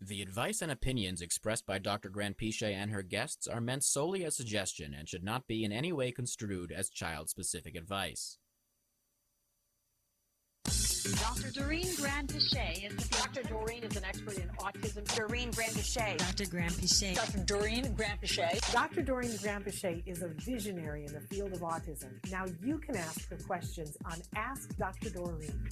The advice and opinions expressed by Dr. Grandpichet and her guests are meant solely as suggestion and should not be in any way construed as child-specific advice. Dr. Doreen Grandpichet is Dr. Doreen is an expert in autism. Doreen Grandpichet. Dr. Grandpichet. Dr. Doreen Grandpichet. Dr. Doreen Grandpichet is a visionary in the field of autism. Now you can ask her questions on Ask Dr. Doreen.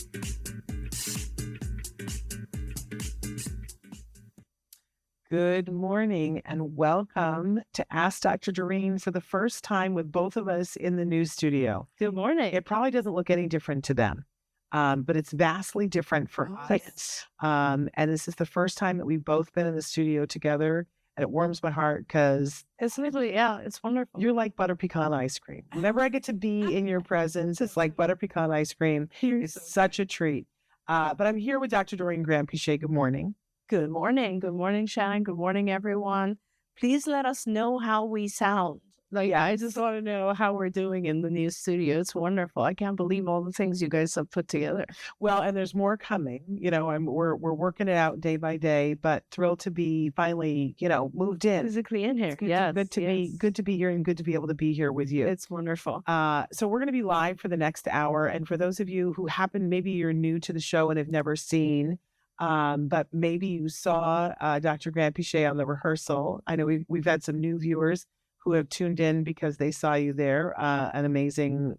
Good morning and welcome to Ask Dr. Doreen for the first time with both of us in the new studio. Good morning. It probably doesn't look any different to them, but it's vastly different for us. And this is the first time that we've both been in the studio together, and it warms my heart because It's literally, yeah, it's wonderful. you're like butter pecan ice cream. Whenever I get to be in your presence, it's like butter pecan ice cream. It's such a treat. But I'm here with Dr. Doreen Grandpichet. Good morning. Good morning. Good morning, Shannon. Good morning, everyone. Please let us know how we sound. I just want to know how we're doing in the new studio. It's wonderful. I can't believe all the things you guys have put together. Well, and there's more coming. We're working it out day by day, but thrilled to be finally, moved in. Physically in here. It's good to be here and good to be able to be here with you. It's wonderful. So we're going to be live for the next hour. And for those of you who maybe you're new to the show and have never seen, but maybe you saw Dr. Grandpichet on the rehearsal. I know we've had some new viewers who have tuned in because they saw you there. An amazing,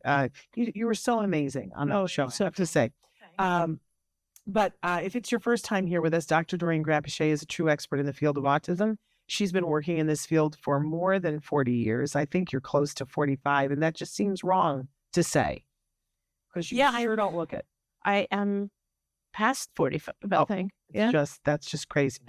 you were so amazing on the show, so I have to say. But if it's your first time here with us, Dr. Doreen Grandpichet is a true expert in the field of autism. She's been working in this field for more than 40 years. I think you're close to 45, and that just seems wrong to say. Because you sure don't look it. I am past 45, I think. That's just crazy.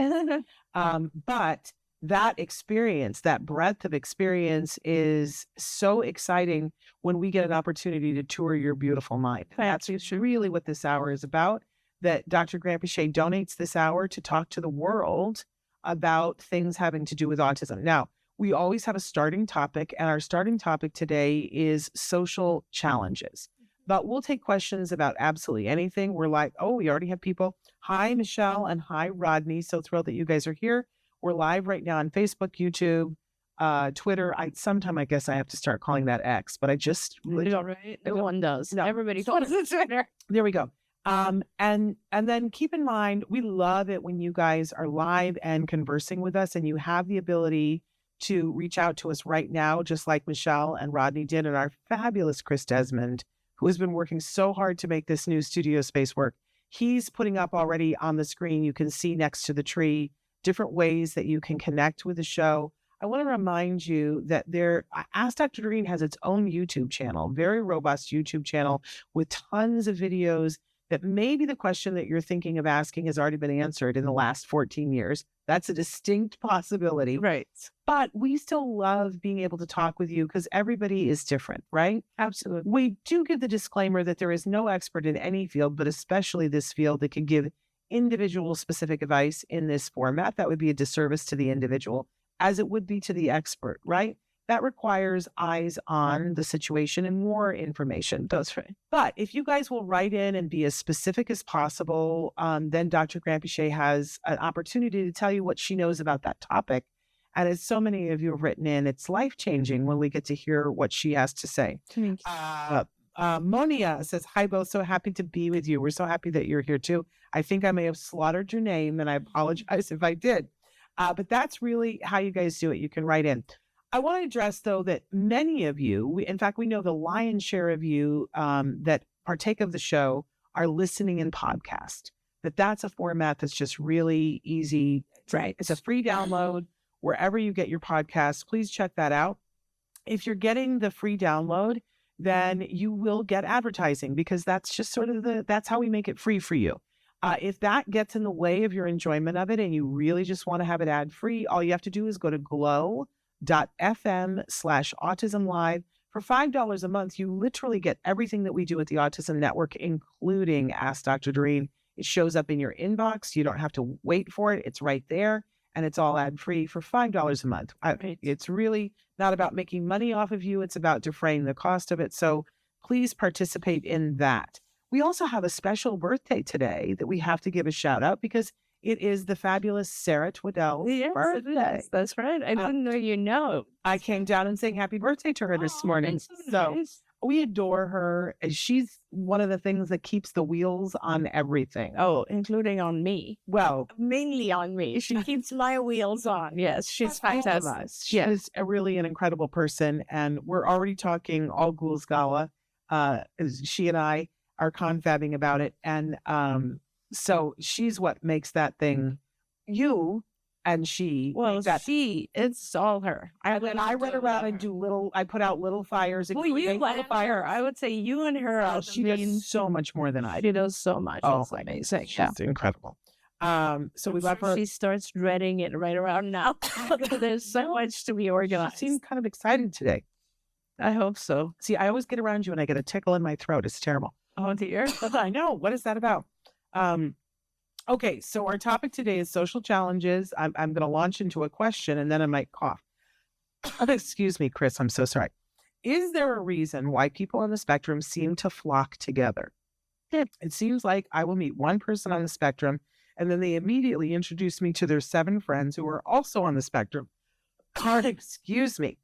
But that experience, that breadth of experience is so exciting when we get an opportunity to tour your beautiful mind. That's really what this hour is about, that Dr. Grandpichet donates this hour to talk to the world about things having to do with autism. Now, we always have a starting topic, and our starting topic today is social challenges. But we'll take questions about absolutely anything. We're like, we already have people. Hi, Michelle, and hi, Rodney. So thrilled that you guys are here. We're live right now on Facebook, YouTube, Twitter. Sometime I guess I have to start calling that X, but I just really All right. Everyone does. No. Everybody calls it Twitter. There we go. And then keep in mind, we love it when you guys are live and conversing with us, and you have the ability to reach out to us right now, just like Michelle and Rodney did, and our fabulous Chris Desmond, who has been working so hard to make this new studio space work. He's putting up already on the screen, you can see next to the tree, different ways that you can connect with the show. I want to remind you that Ask Dr. Doreen has its own YouTube channel, very robust YouTube channel with tons of videos that maybe the question that you're thinking of asking has already been answered in the last 14 years. That's a distinct possibility. Right. But we still love being able to talk with you because everybody is different, right? Absolutely. We do give the disclaimer that there is no expert in any field, but especially this field, that can give individual specific advice in this format. That would be a disservice to the individual, as it would be to the expert, right? That requires eyes on the situation and more information. That's right. But if you guys will write in and be as specific as possible, then Dr. Grandpichet has an opportunity to tell you what she knows about that topic. And as so many of you have written in, it's life-changing when we get to hear what she has to say. Monia says, hi, both. So happy to be with you. We're so happy that you're here too. I think I may have slaughtered your name, and I apologize if I did. But that's really how you guys do it. You can write in. I want to address, though, that many of you, in fact, we know the lion's share of you that partake of the show are listening in podcast, that's a format that's just really easy. Right. It's a free download wherever you get your podcasts. Please check that out. If you're getting the free download, then you will get advertising, because that's just sort of that's how we make it free for you. If that gets in the way of your enjoyment of it and you really just want to have it ad free, all you have to do is go to glow.fm/autism-live. For $5 a month, you literally get everything that we do at the Autism Network, including Ask Dr. Doreen. It shows up in your inbox. You don't have to wait for it. It's right there, and it's all ad-free for $5 a month. It's really not about making money off of you. It's about defraying the cost of it. So please participate in that. We also have a special birthday today that we have to give a shout out, because It is the fabulous Sarah Twiddell's Yes, birthday. that's right. I didn't know you know. I came down and sang happy birthday to her this morning. So we adore her. And she's one of the things that keeps the wheels on everything. Oh, including on me. Well, Mainly on me. She keeps my wheels on. Yes, she's fantastic. she is really an incredible person. And we're already talking All Ghouls Gala. She and I are confabbing about it. And so she's what makes that thing you and she. Well, that it's all her. I run around and do I put out little fires. And you create let her. I would say you and her are she does so much more than I do. She does so much. Oh, it's amazing. She's incredible. So we love her. She starts dreading it right around now. There's so much to be organized. She seemed kind of excited today. I hope so. See, I always get around you and I get a tickle in my throat. It's terrible. Oh dear. I know. What is that about? Okay, so our topic today is social challenges. I'm going to launch into a question and then I might cough. Excuse me, Chris. I'm so sorry. Is there a reason why people on the spectrum seem to flock together? It seems like I will meet one person on the spectrum and then they immediately introduce me to their 7 friends who are also on the spectrum. Excuse me.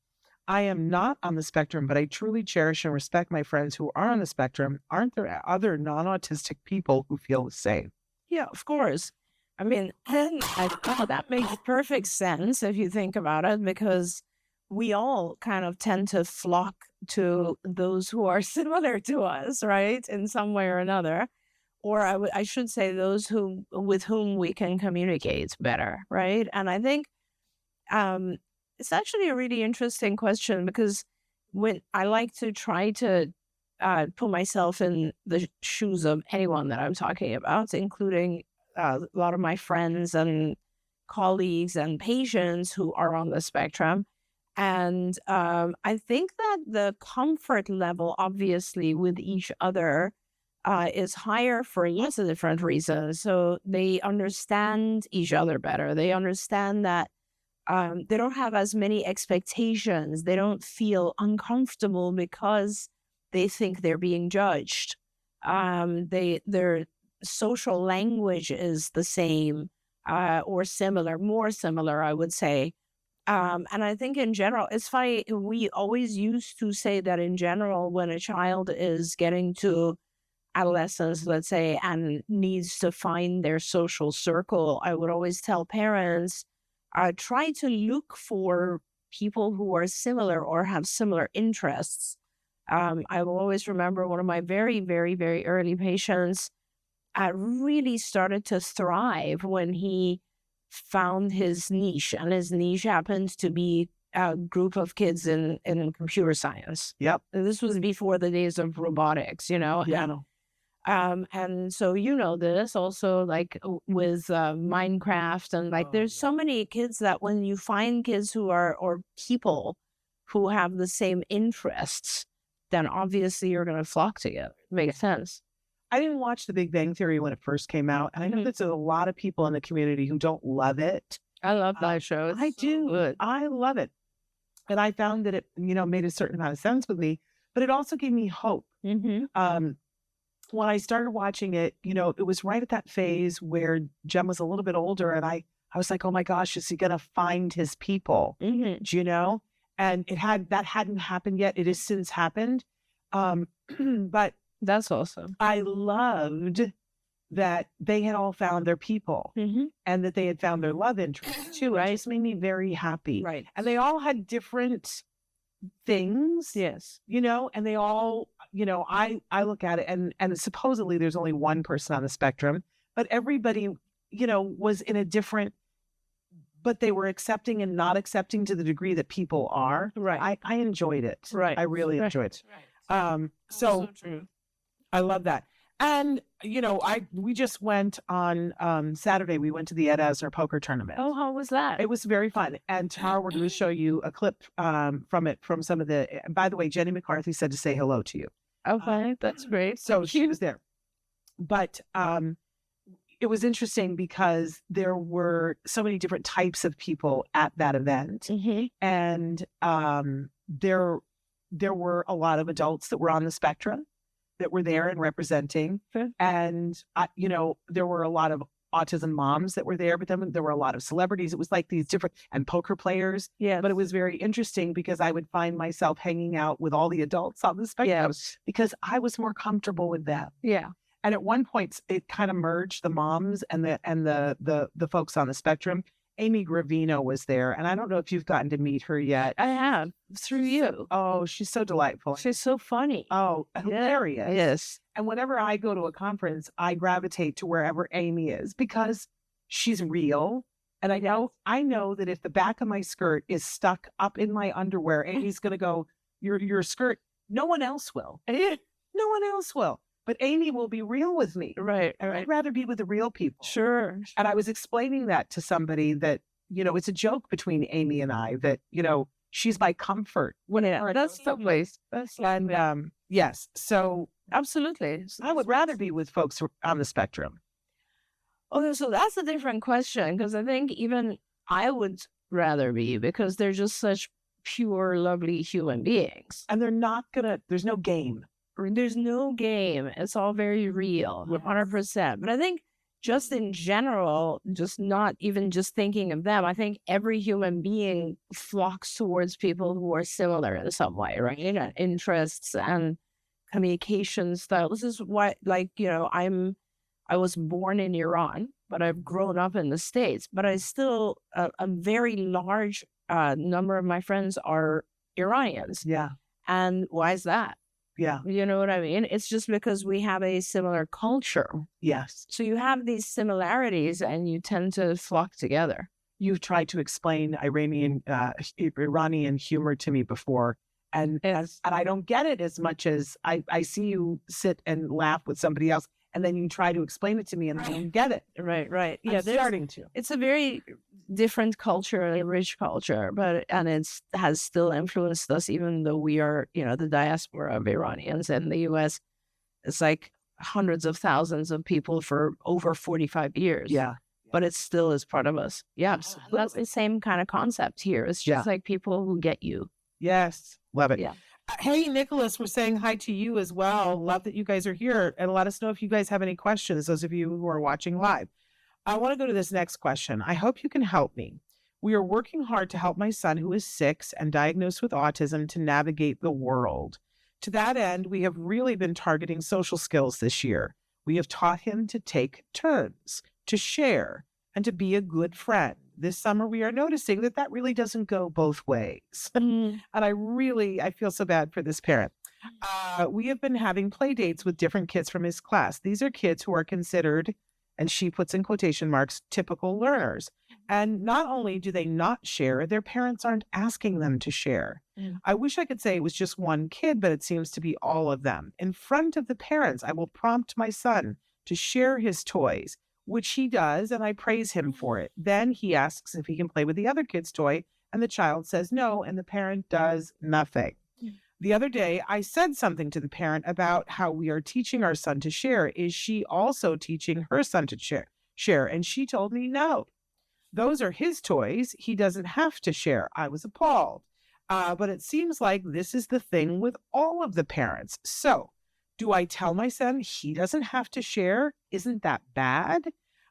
I am not on the spectrum, but I truly cherish and respect my friends who are on the spectrum. Aren't there other non-autistic people who feel the same? Yeah, of course. I mean, that makes perfect sense if you think about it, because we all kind of tend to flock to those who are similar to us, right? In some way or another. Or I should say those with whom we can communicate better, right? And I think it's actually a really interesting question, because when I like to try to put myself in the shoes of anyone that I'm talking about, including a lot of my friends and colleagues and patients who are on the spectrum. And I think that the comfort level, obviously, with each other is higher for lots of different reasons. So they understand each other better. They understand that they don't have as many expectations. They don't feel uncomfortable because they think they're being judged. Their social language is the same or similar, more similar, I would say. And I think in general, it's funny, we always used to say that in general, when a child is getting to adolescence, let's say, and needs to find their social circle, I would always tell parents, try to look for people who are similar or have similar interests. I will always remember one of my very, very, very early patients really started to thrive when he found his niche, and his niche happened to be a group of kids in computer science. Yep. And this was before the days of robotics, Yeah. And so this also, like with Minecraft, and there's so many kids that when you find kids who are, or people who have the same interests, then obviously you're going to flock together. Makes sense. I didn't watch The Big Bang Theory when it first came out. And I know there's a lot of people in the community who don't love it. I love that show. I do. Good. I love it. And I found that it, made a certain amount of sense with me, but it also gave me hope. Mm-hmm. When I started watching it, it was right at that phase where Jem was a little bit older, and I was like, oh my gosh, is he going to find his people? Mm-hmm. And that hadn't happened yet. It has since happened. But that's awesome. I loved that they had all found their people, and that they had found their love interest too. Right. It just made me very happy. Right. And they all had different things. Yes. And they all, I look at it, and supposedly there's only one person on the spectrum, but everybody, was in a different, but they were accepting and not accepting to the degree that people are. Right. I enjoyed it. Right. I really enjoyed it. Right. So true. I love that. And, we just went on Saturday, we went to the Ed Asner poker tournament. Oh, how was that? It was very fun. And Tara, we're going to show you a clip from it, from some of the, by the way, Jenny McCarthy said to say hello to you. Okay, that's great. So she was there. But it was interesting because there were so many different types of people at that event. And there were a lot of adults that were on the spectrum that were there and representing. Okay. And, there were a lot of autism moms that were there, but then there were a lot of celebrities. It was like these different, and poker players. Yeah. But it was very interesting because I would find myself hanging out with all the adults on the spectrum because I was more comfortable with them. Yeah. And at one point, it kind of merged the moms and the folks on the spectrum. Amy Gravino was there, and I don't know if you've gotten to meet her yet. I have, through you. Oh, she's so delightful. She's so funny. Oh, hilarious. Yes. And whenever I go to a conference, I gravitate to wherever Amy is because she's real. And I know that if the back of my skirt is stuck up in my underwear, Amy's going to go, your skirt, no one else will. No one else will. But Amy will be real with me. Right. I'd rather be with the real people. Sure. And I was explaining that to somebody that, it's a joke between Amy and I that, she's my comfort. That's the place. And yes. So absolutely. I would rather be with folks who are on the spectrum. Okay, so that's a different question because I think even I would rather be because they're just such pure, lovely human beings. And there's no game. There's no game. It's all very real, 100%. But I think just in general, just not even just thinking of them, I think every human being flocks towards people who are similar in some way, right? Interests and communication style. This is why, I was born in Iran, but I've grown up in the States. But I still, a very large number of my friends are Iranians. Yeah. And why is that? Yeah. You know what I mean? It's just because we have a similar culture. Yes. So you have these similarities and you tend to flock together. You've tried to explain Iranian humor to me before. And I don't get it as much as I see you sit and laugh with somebody else. And then you try to explain it to me and I don't get it. Right. Yeah, they're starting to. It's a very different culture, a rich culture, and it has still influenced us, even though we are, the diaspora of Iranians in the U.S. It's like hundreds of thousands of people for over 45 years. Yeah. But it still is part of us. Yeah. So that's the same kind of concept here. It's just like people who get you. Yes. Love it. Yeah. Hey, Nicholas, we're saying hi to you as well. Love that you guys are here. And let us know if you guys have any questions, those of you who are watching live. I want to go to this next question. I hope you can help me. We are working hard to help my son, who is 6 and diagnosed with autism, to navigate the world. To that end, we have really been targeting social skills this year. We have taught him to take turns, to share, and to be a good friend. This summer, we are noticing that really doesn't go both ways. And I feel so bad for this parent. We have been having play dates with different kids from his class. These are kids who are considered, and she puts in quotation marks, typical learners. And not only do they not share, their parents aren't asking them to share. I wish I could say it was just one kid, but it seems to be all of them. In front of the parents, I will prompt my son to share his toys, which he does, and I praise him for it. Then he asks if he can play with the other kid's toy, and the child says no, and the parent does nothing. The other day, I said something to the parent about how we are teaching our son to share. Is she also teaching her son to share? And she told me no. Those are his toys. He doesn't have to share. I was appalled. But it seems like this is the thing with all of the parents. So, do I tell my son he doesn't have to share? Isn't that bad?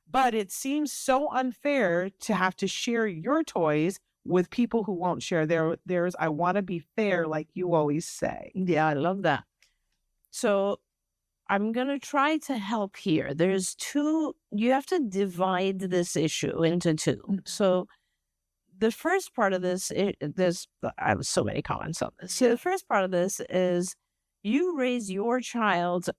But it seems so unfair to have to share your toys with people who won't share theirs. I want to be fair, like you always say. Yeah, I love that. So I'm going to try to help here. There's you have to divide this issue into two. So the first part of this, I have so many comments on this. So the first part of this is you raise your child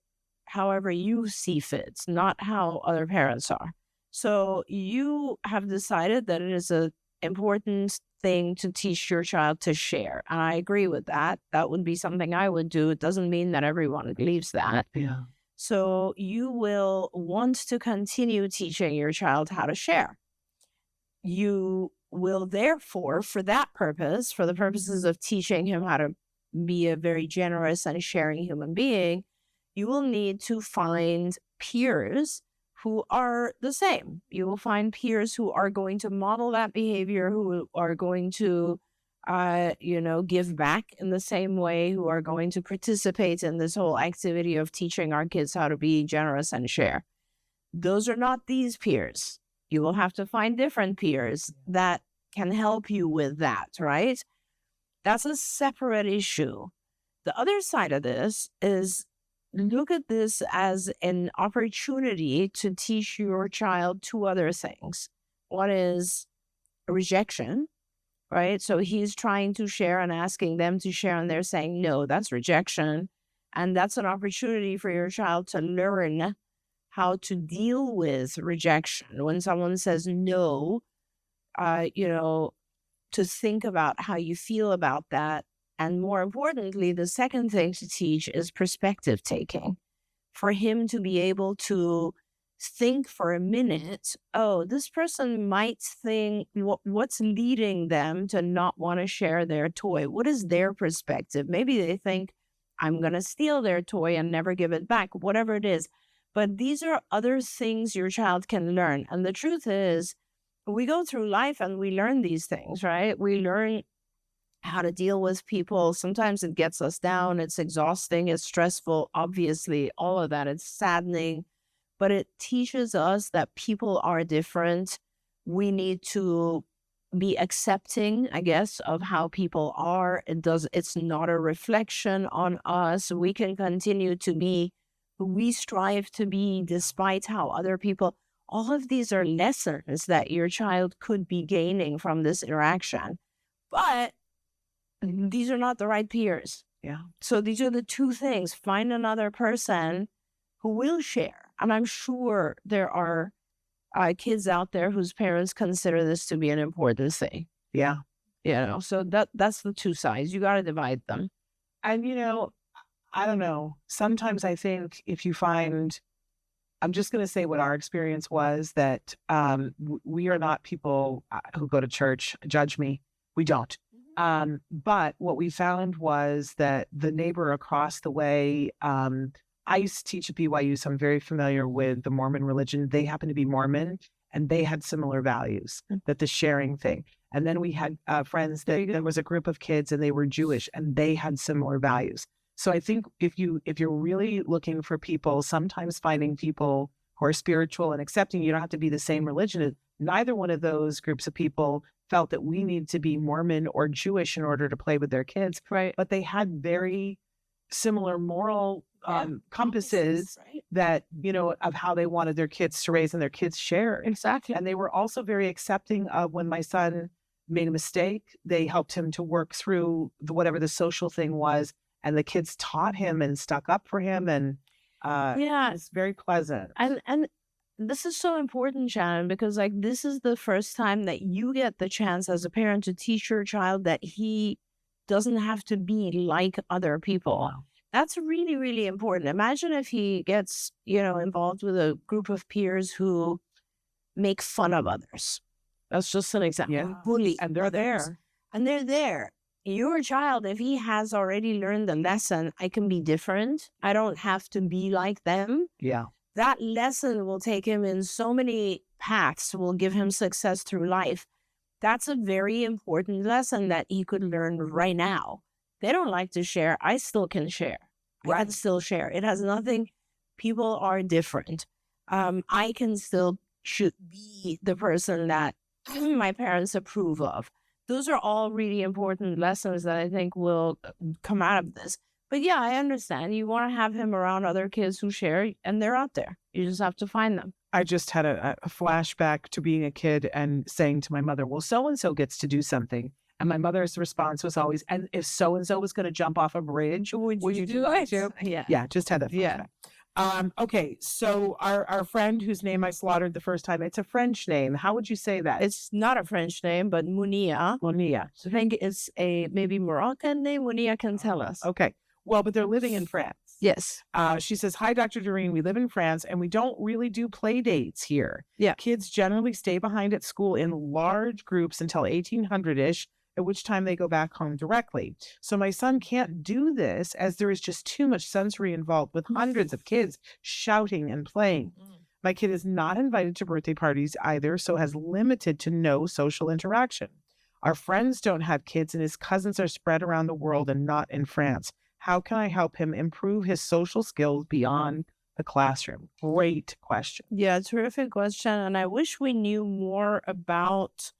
however you see fit, not how other parents are. So you have decided that it is an important thing to teach your child to share. And I agree with that. That would be something I would do. It doesn't mean that everyone believes that. Yeah. So you will want to continue teaching your child how to share. You will therefore, for that purpose, for the purposes of teaching him how to be a very generous and sharing human being, you will need to find peers who are the same. You will find peers who are going to model that behavior, who are going to, give back in the same way, who are going to participate in this whole activity of teaching our kids how to be generous and share. those are not these peers. You will have to find different peers that can help you with that, right? That's a separate issue. The other side of this is look at this as an opportunity to teach your child two other things. One is rejection, right? So he's trying to share and asking them to share, and they're saying, no, that's rejection. And that's an opportunity for your child to learn how to deal with rejection. When someone says no, to think about how you feel about that. And more importantly, the second thing to teach is perspective taking. For him to be able to think for a minute, oh, this person might think, what's leading them to not want to share their toy? What is their perspective? Maybe they think, I'm going to steal their toy and never give it back, whatever it is. But these are other things your child can learn. And the truth is, we go through life and we learn these things, right? We learn how to deal with people. Sometimes it gets us down. It's exhausting. It's stressful. Obviously, all of that. It's saddening. But it teaches us that people are different. We need to be accepting, I guess, of how people are. It's not a reflection on us. We can continue to be who we strive to be despite how other people. All of these are lessons that your child could be gaining from this interaction. But these are not the right peers. Yeah. So these are the two things. Find another person who will share. And I'm sure there are kids out there whose parents consider this to be an important thing. Yeah. So that's the two sides. You got to divide them. And, I don't know. Sometimes I think if you find, I'm just going to say what our experience was, that we are not people who go to church. Judge me. We don't. But what we found was that the neighbor across the way, I used to teach at BYU, so I'm very familiar with the Mormon religion. They happen to be Mormon, and they had similar values, that the sharing thing. And then we had friends that there was a group of kids and they were Jewish and they had similar values. So I think if you're really looking for people, sometimes finding people who are spiritual and accepting, you don't have to be the same religion. Neither one of those groups of people felt that we need to be Mormon or Jewish in order to play with their kids. Right. But they had very similar moral compasses, right? That, of how they wanted their kids to raise, and their kids shared. Exactly. And they were also very accepting of when my son made a mistake. They helped him to work through whatever the social thing was. And the kids taught him and stuck up for him. And it's very pleasant. And this is so important, Shannon, because this is the first time that you get the chance as a parent to teach your child that he doesn't have to be like other people. Wow. That's really, really important. Imagine if he gets, involved with a group of peers who make fun of others. That's just an example. Yeah. Bully. And they're there. And they're there. Your child, if he has already learned the lesson, I can be different. I don't have to be like them. Yeah. That lesson will take him in so many paths, will give him success through life. That's a very important lesson that he could learn right now. They don't like to share. I still can share. I can still share. It has nothing. People are different. I can still should be the person that my parents approve of. Those are all really important lessons that I think will come out of this. But yeah, I understand. You want to have him around other kids who share, and they're out there. You just have to find them. I just had a flashback to being a kid and saying to my mother, well, so-and-so gets to do something. And my mother's response was always, and if so-and-so was going to jump off a bridge, would you do it too? Yeah. Yeah, just had that flashback. Yeah. Okay, so our friend whose name I slaughtered the first time, it's a French name. How would you say that? It's not a French name, but Munia. Monia. I think it's a maybe Moroccan name. Munia can tell us. Okay. Well, but they're living in France. Yes. She says, hi, Dr. Doreen. We live in France and we don't really do play dates here. Yeah. Kids generally stay behind at school in large groups until 1800-ish, at which time they go back home directly. So my son can't do this as there is just too much sensory involved with hundreds of kids shouting and playing. My kid is not invited to birthday parties either, so has limited to no social interaction. Our friends don't have kids and his cousins are spread around the world and not in France. How can I help him improve his social skills beyond the classroom? Great question. Yeah, terrific question. And I wish we knew more about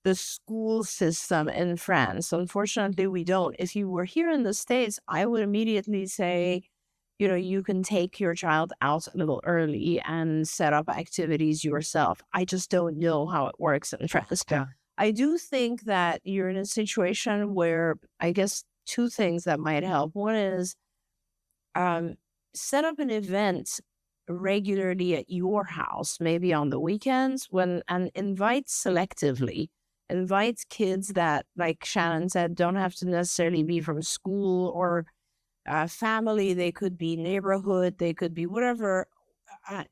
the school system in France. Unfortunately, we don't. If you were here in the States, I would immediately say, you can take your child out a little early and set up activities yourself. I just don't know how it works in France. Yeah. I do think that you're in a situation where I guess two things that might help. One is set up an event regularly at your house, maybe on the weekends, and invite selectively. Invite kids that, like Shannon said, don't have to necessarily be from school or family. They could be neighborhood, they could be whatever,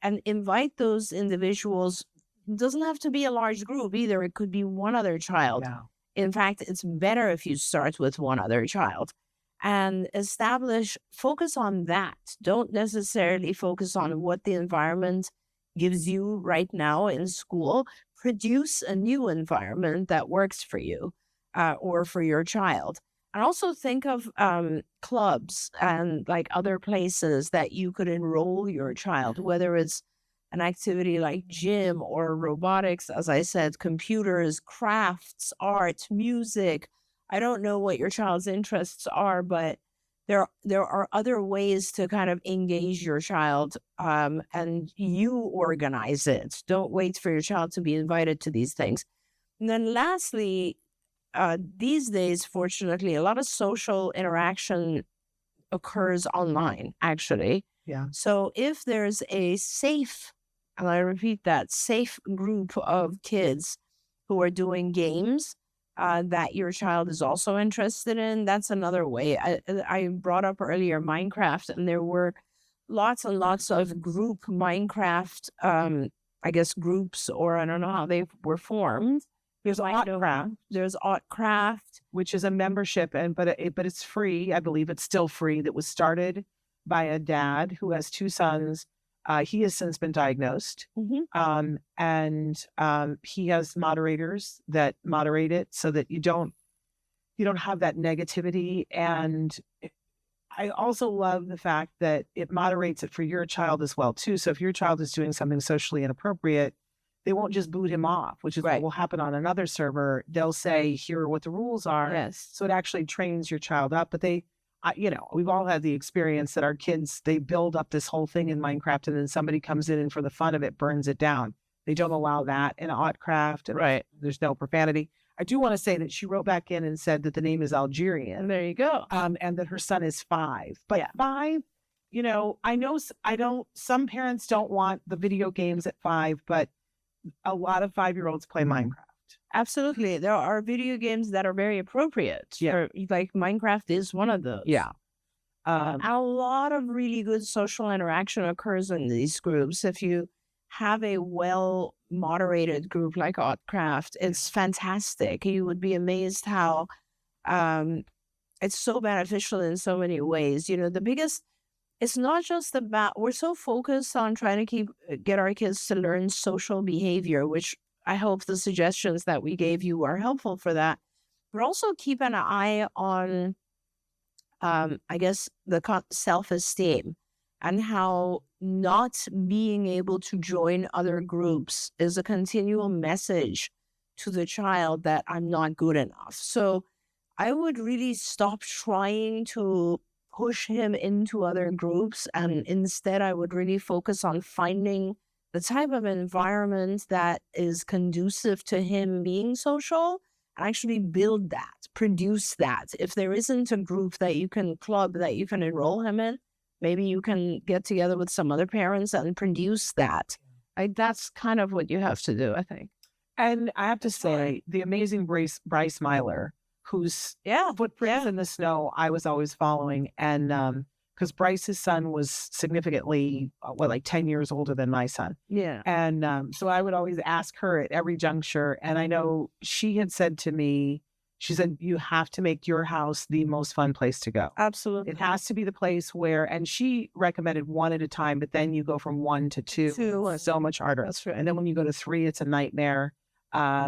and invite those individuals. It doesn't have to be a large group either. It could be one other child. Yeah. In fact, it's better if you start with one other child and focus on that. Don't necessarily focus on what the environment gives you right now in school. Produce a new environment that works for you or for your child. And also think of clubs and like other places that you could enroll your child, whether it's an activity like gym or robotics, as I said, computers, crafts, art, music. I don't know what your child's interests are, but there are other ways to kind of engage your child, and you organize it. Don't wait for your child to be invited to these things. And then lastly, these days, fortunately, a lot of social interaction occurs online, actually. Yeah. So if there's a safe, and I repeat that, safe group of kids who are doing games that your child is also interested in, that's another way. I brought up earlier Minecraft, and there were lots and lots of group Minecraft, I guess groups, or I don't know how they were formed. There's AutCraft. There's AutCraft, which is a membership, but it's free. I believe it's still free. That was started by a dad who has two sons. He has since been diagnosed, and he has moderators that moderate it so that you don't have that negativity. And I also love the fact that it moderates it for your child as well too. So if your child is doing something socially inappropriate, they won't just boot him off, which is what will happen on another server. They'll say, here are what the rules are. Yes. So it actually trains your child up. But we've all had the experience that our kids, they build up this whole thing in Minecraft, and then somebody comes in and for the fun of it burns it down. They don't allow that in AutCraft. And there's no profanity. I do want to say that she wrote back in and said that the name is Algerian. There you go. And that her son is 5. But 5, some parents don't want the video games at 5, but a lot of 5-year-olds play Minecraft. Absolutely. There are video games that are very appropriate. Yeah. Like Minecraft is one of those. Yeah. A lot of really good social interaction occurs in these groups. If you have a well-moderated group like AutCraft, it's fantastic. You would be amazed how it's so beneficial in so many ways. It's not just about, we're so focused on trying to get our kids to learn social behavior, which I hope the suggestions that we gave you are helpful for that. But also keep an eye on, I guess, the self-esteem and how not being able to join other groups is a continual message to the child that I'm not good enough. So I would really stop trying to push him into other groups, and instead I would really focus on finding the type of environment that is conducive to him being social, and actually build that, produce that. If there isn't a group that you can enroll him in, maybe you can get together with some other parents and produce that. That's kind of what you have to do, I think. And I have to say, the amazing Bryce Myler, whose footprints in the snow I was always following. And because Bryce's son was significantly, 10 years older than my son. Yeah. And so I would always ask her at every juncture. And I know she had said to me, she said, you have to make your house the most fun place to go. Absolutely. It has to be the place where, and she recommended 1 at a time, but then you go from 1 to 2. It's so much harder. That's right. And then when you go to 3, it's a nightmare.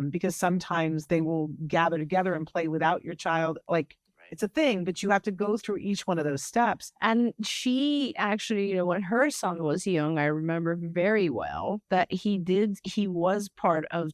Because sometimes they will gather together and play without your child. It's a thing, but you have to go through each one of those steps. And she actually, when her son was young, I remember very well that he was part of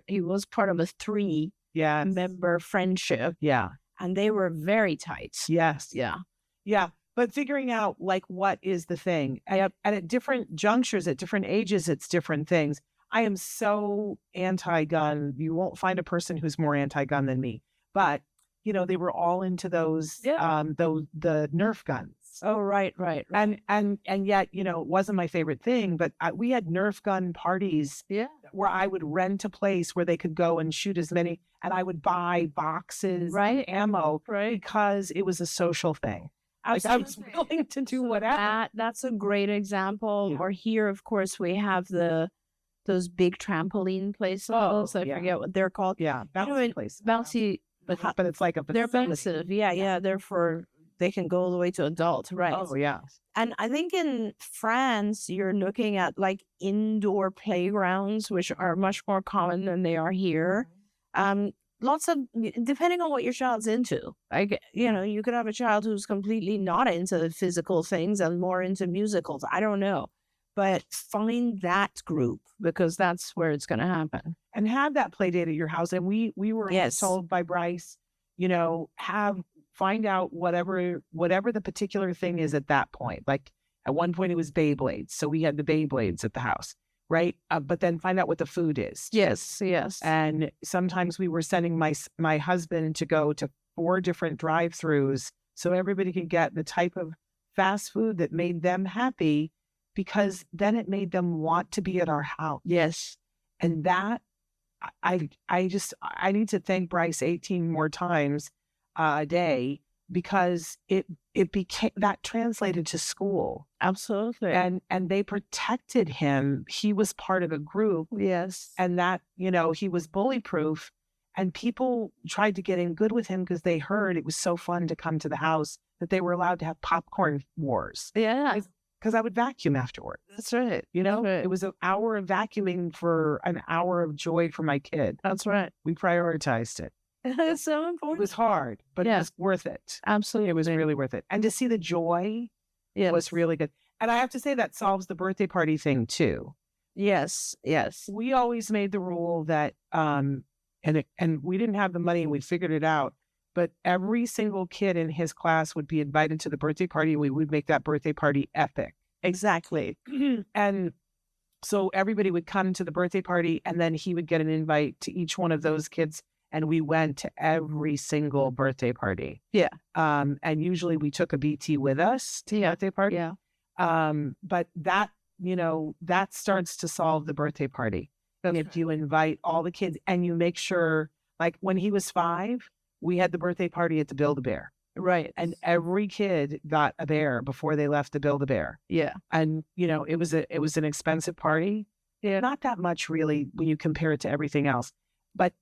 he was part of a 3-member friendship. Yeah. And they were very tight. Yes. Yeah. Yeah. But figuring out like what is the thing. And at different junctures, at different ages, it's different things. I am so anti-gun. You won't find a person who's more anti-gun than me. But they were all into those, the Nerf guns. Oh, right. And yet, it wasn't my favorite thing, but we had Nerf gun parties where I would rent a place where they could go and shoot as many, and I would buy boxes of ammo because it was a social thing. Like I was willing to do whatever. That's a great example. Or here, of course, we have those big trampoline places. I forget what they're called. Yeah, bouncy places. Bouncy. But it's like they're massive. Yeah. They can go all the way to adult, right? Oh, yeah. And I think in France, you're looking at like indoor playgrounds, which are much more common than they are here. Lots of, depending on what your child's into. Like, you could have a child who's completely not into physical things and more into musicals. I don't know. But find that group because that's where it's going to happen. And have that play date at your house. And we were told by Bryce, find out whatever the particular thing is at that point. Like at one point it was Beyblades. So we had the Beyblades at the house, right? But then find out what the food is. Yes. And sometimes we were sending my husband to go to 4 different drive-thrus so everybody could get the type of fast food that made them happy, because then it made them want to be at our house. Yes. And that, I need to thank Bryce 18 more times a day, because it became, that translated to school. Absolutely. And they protected him. He was part of a group. Yes. And that, he was bully proof, and people tried to get in good with him because they heard it was so fun to come to the house that they were allowed to have popcorn wars. Yeah. Because I would vacuum afterward. That's right. It was an hour of vacuuming for an hour of joy for my kid. That's right. We prioritized it. It's so important. It was hard, but it was worth it. Absolutely. It was really worth it. And to see the joy was really good. And I have to say that solves the birthday party thing too. Yes. We always made the rule that, and we didn't have the money and we figured it out, but every single kid in his class would be invited to the birthday party. We would make that birthday party epic. Exactly. And so everybody would come to the birthday party, and then he would get an invite to each one of those kids. And we went to every single birthday party. Yeah. And usually we took a BT with us to the birthday party. Yeah. But that, that starts to solve the birthday party. If you invite all the kids and you make sure, like when he was 5, we had the birthday party at the Build-A-Bear. Right. And every kid got a bear before they left the Build-A-Bear. Yeah. And, it was an expensive party. Yeah. Not that much really when you compare it to everything else. But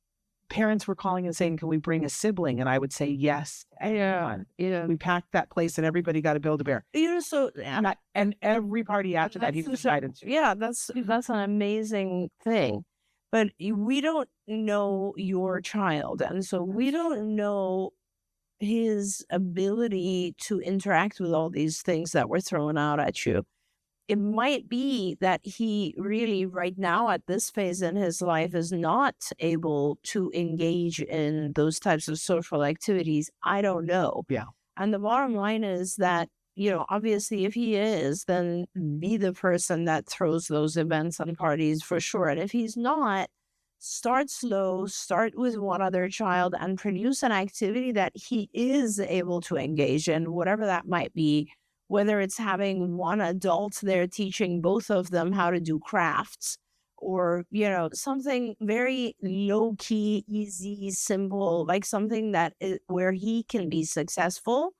parents were calling and saying, can we bring a sibling? And I would say, yes. Yeah. We packed that place and everybody got to Build-A-Bear. And every party after that, he was invited to. Yeah, that's an amazing thing. But we don't know your child. And so we don't know his ability to interact with all these things that were thrown out at you. It might be that he really right now at this phase in his life is not able to engage in those types of social activities. I don't know. Yeah. And the bottom line is that, obviously if he is, then be the person that throws those events and parties for sure. And if he's not, start slow, start with one other child and produce an activity that he is able to engage in, whatever that might be. Whether it's having one adult there teaching both of them how to do crafts, or, something very low key, easy, simple, like something where he can be successful,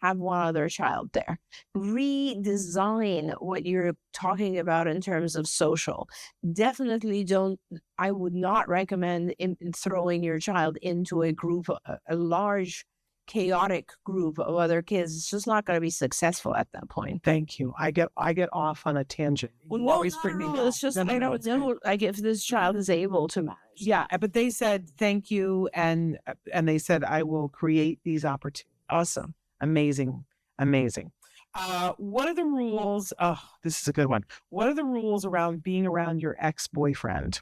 have one other child there. Redesign what you're talking about in terms of social. Definitely I would not recommend throwing your child into a group, a large chaotic group of other kids. It's just not going to be successful at that point. Thank you. I get off on a tangent. It's just I don't know. Like if this child is able to manage Yeah, but they said thank you, and they said I will create these opportunities. Awesome. Amazing, amazing. What are the rules? Oh, this is a good one. What are the rules around being around your ex-boyfriend?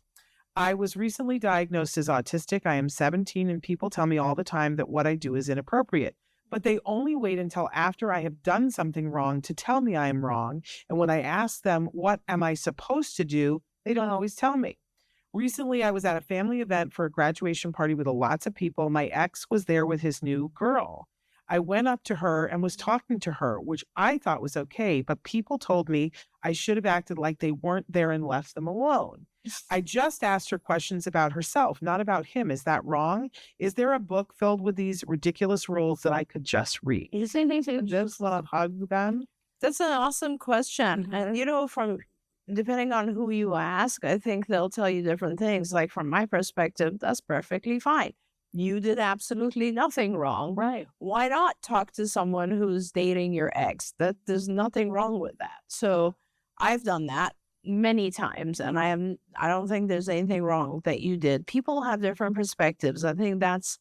I was recently diagnosed as autistic. I am 17, and people tell me all the time that what I do is inappropriate. But they only wait until after I have done something wrong to tell me I am wrong. And when I ask them, what am I supposed to do? They don't always tell me. Recently, I was at a family event for a graduation party with lots of people. My ex was there with his new girl. I went up to her and was talking to her, which I thought was okay, but people told me I should have acted like they weren't there and left them alone. I just asked her questions about herself, not about him. Is that wrong? Is there a book filled with these ridiculous rules that I could just read? You say they should just Hug them? That's an awesome question. And, from depending on who you ask, I think they'll tell you different things. Like from my perspective, that's perfectly fine. You did absolutely nothing wrong. Right. Why not talk to someone who's dating your ex? There's nothing wrong with that. So I've done that many times, and I don't think there's anything wrong that you did. People have different perspectives. I think that's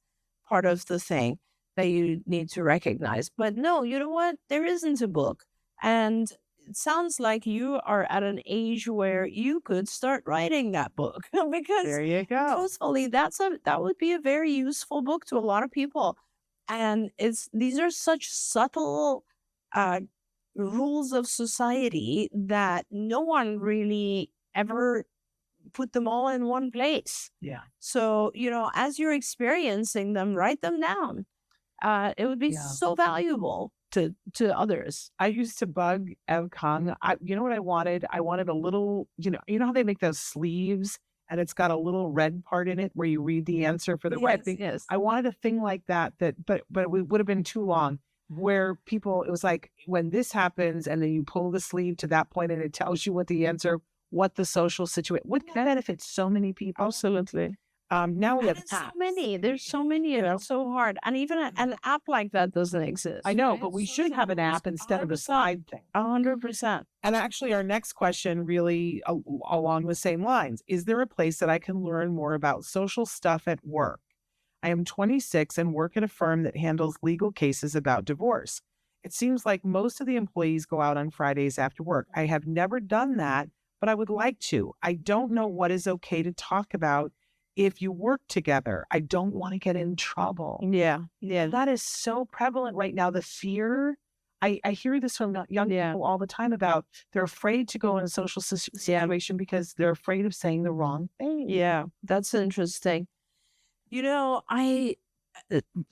part of the thing that you need to recognize. But no, you know what? There isn't a book. And it sounds like you are at an age where you could start writing that book because There you go. truthfully, that would be a very useful book to a lot of people. And these are such subtle rules of society that no one really ever put them all in one place. Yeah. So, as you're experiencing them, write them down. It would be so valuable to others. I used to bug Ev Kong. You know what I wanted? I wanted a little, you know how they make those sleeves and it's got a little red part in it where you read the answer for the red thing? Yes. I wanted a thing like that, but it would have been too long. Where people, it was like when this happens and then you pull the sleeve to that point and it tells you what the answer, what the social situation, wouldn't that benefit so many people? Absolutely. Now we have So apps. many. There's so many. It's so hard. And even an app like that doesn't exist. I know, right? but we So should have an app instead of a 100%. side thing. 100%. And actually, our next question really along the same lines. Is there a place that I can learn more about social stuff at work? I am 26 and work at a firm that handles legal cases about divorce. It seems like most of the employees go out on Fridays after work. I have never done that, but I would like to. I don't know what is okay to talk about if you work together. I don't want to get in trouble. Yeah. Yeah. That is so prevalent right now. The fear. I hear this from young people all the time about they're afraid to go in a social situation because they're afraid of saying the wrong thing. Yeah. That's interesting.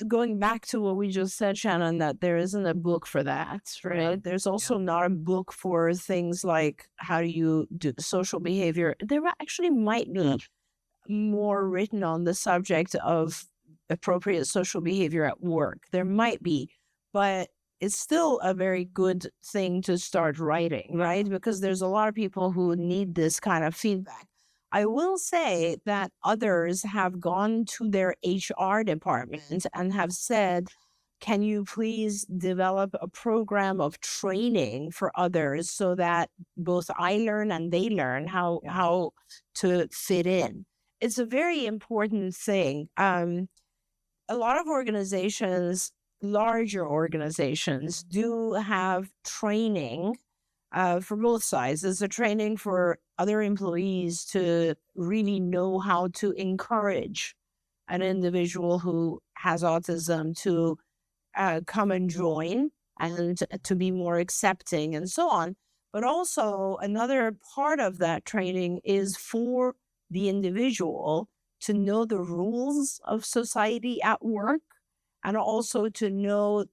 Going back to what we just said, Shannon, that there isn't a book for that, right? There's also not a book for things like how do you do social behavior. There actually might be more written on the subject of appropriate social behavior at work. There might be, but it's still a very good thing to start writing, right? Because there's a lot of people who need this kind of feedback. I will say that others have gone to their HR department and have said, can you please develop a program of training for others so that both I learn and they learn how to fit in? It's a very important thing. A lot of organizations, larger organizations, do have training for both sides. There's a training for other employees to really know how to encourage an individual who has autism to come and join and to be more accepting and so on. But also another part of that training is for the individual to know the rules of society at work, and also to know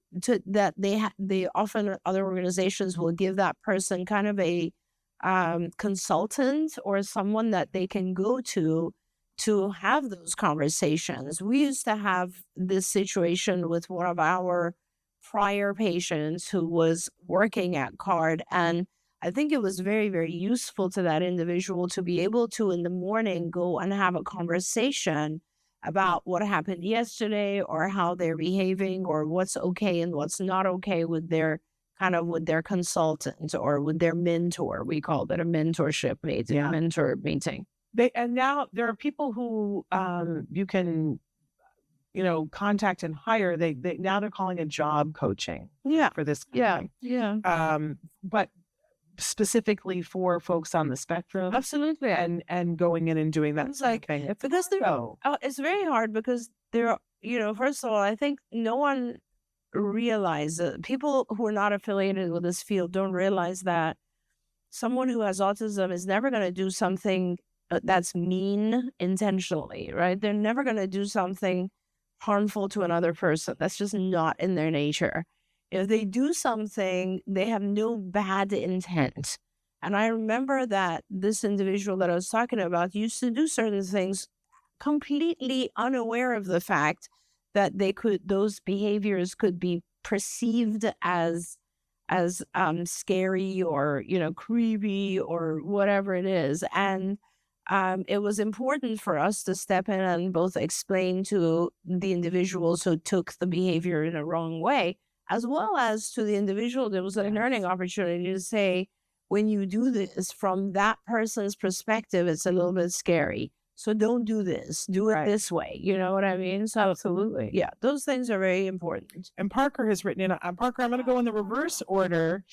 that they often, other organizations will give that person kind of a consultant or someone that they can go to have those conversations. We used to have this situation with one of our prior patients who was working at CARD, and I think it was very, very useful to that individual to be able to, in the morning, go and have a conversation about what happened yesterday or how they're behaving or what's okay and what's not okay with their consultant or with their mentor. We call that a mentorship meeting, mentor meeting. And now there are people who you can, contact and hire. They now they're calling it job coaching. Yeah. For this. Yeah. But specifically for folks on the spectrum. Absolutely. And going in and doing that. It's like, thing. because it's very hard because there are, first of all, I think no one realizes, people who are not affiliated with this field don't realize that someone who has autism is never going to do something that's mean intentionally, right? They're never going to do something harmful to another person. That's just not in their nature. If they do something, they have no bad intent. And I remember that this individual that I was talking about used to do certain things completely unaware of the fact that those behaviors could be perceived as scary or, creepy or whatever it is. And it was important for us to step in and both explain to the individuals who took the behavior in a wrong way, as well as to the individual. There was a learning opportunity to say, when you do this from that person's perspective, it's a little bit scary. So don't do this. Do it this way. You know what I mean? So absolutely. Yeah, those things are very important. And Parker has written in, Parker, I'm going to go in the reverse order.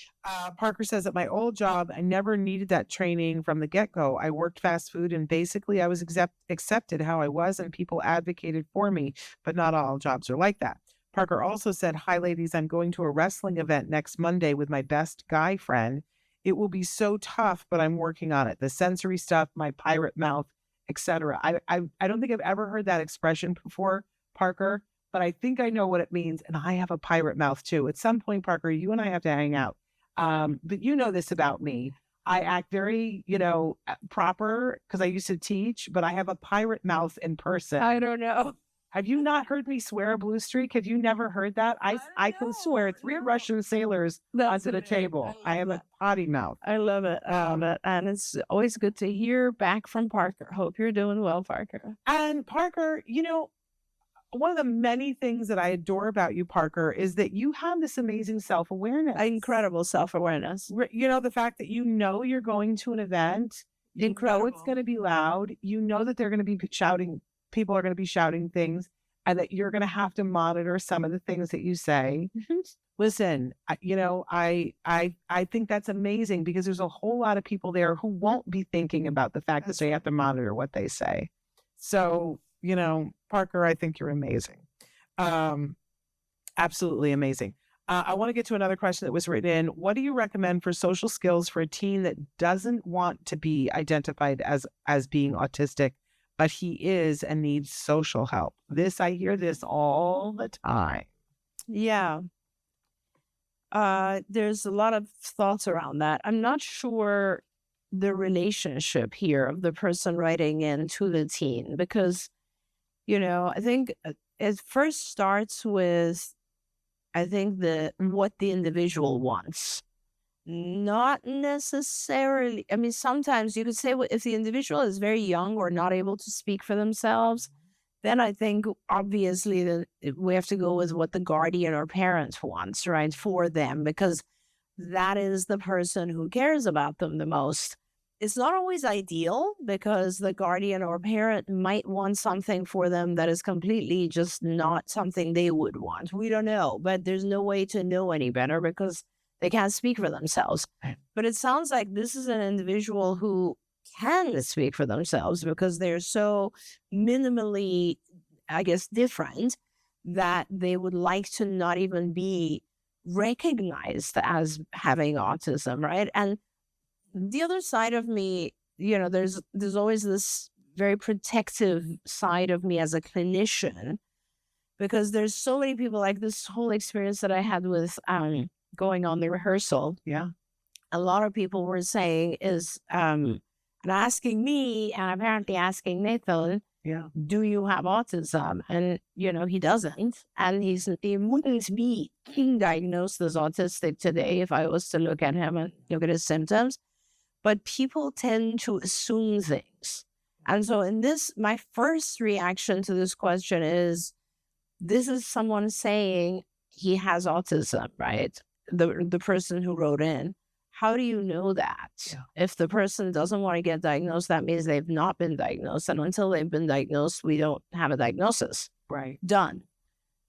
Parker says, at my old job, I never needed that training from the get-go. I worked fast food and basically I was accepted how I was and people advocated for me, but not all jobs are like that. Parker also said, hi, ladies, I'm going to a wrestling event next Monday with my best guy friend. It will be so tough, but I'm working on it. The sensory stuff, my pirate mouth, etc. I don't think I've ever heard that expression before, Parker, but I think I know what it means. And I have a pirate mouth too. At some point, Parker, you and I have to hang out. But you know this about me. I act very, proper because I used to teach, but I have a pirate mouth in person. I don't know. Have you not heard me swear a blue streak? Have you never heard that? I can swear 3 Russian sailors onto the table. I have a potty mouth. I love it. And it's always good to hear back from Parker. Hope you're doing well, Parker. And Parker, one of the many things that I adore about you, Parker, is that you have this amazing self-awareness. Incredible self-awareness. The fact that you're going to an event, Incredible. It's going to be loud. You know that they're going to be shouting. People are going to be shouting things and that you're going to have to monitor some of the things that you say. Mm-hmm. Listen, I think that's amazing because there's a whole lot of people there who won't be thinking about the fact that they have to monitor what they say. So, Parker, I think you're amazing. Absolutely amazing. I want to get to another question that was written in. What do you recommend for social skills for a teen that doesn't want to be identified as being autistic, but he is and needs social help? I hear this all the time. Yeah. There's a lot of thoughts around that. I'm not sure the relationship here of the person writing in to the teen because, I think it first starts with, what the individual wants. Not necessarily. I mean, sometimes you could say if the individual is very young or not able to speak for themselves, then I think obviously that we have to go with what the guardian or parent wants, right, for them, because that is the person who cares about them the most. It's not always ideal because the guardian or parent might want something for them that is completely just not something they would want. We don't know, but there's no way to know any better because they can't speak for themselves. But it sounds like this is an individual who can speak for themselves because they're so minimally, different that they would like to not even be recognized as having autism, right? And the other side of me, there's always this very protective side of me as a clinician because there's so many people, like this whole experience that I had with going on the rehearsal. Yeah. A lot of people were saying is and asking me and apparently asking Nathan, do you have autism? And, he doesn't. And he wouldn't be diagnosed as autistic today if I was to look at him and look at his symptoms. But people tend to assume things. And so my first reaction to this question is, this is someone saying he has autism, right? The person who wrote in. how do you know that? Yeah. If the person doesn't want to get diagnosed, that means they've not been diagnosed. And until they've been diagnosed, we don't have a diagnosis. Right. Done.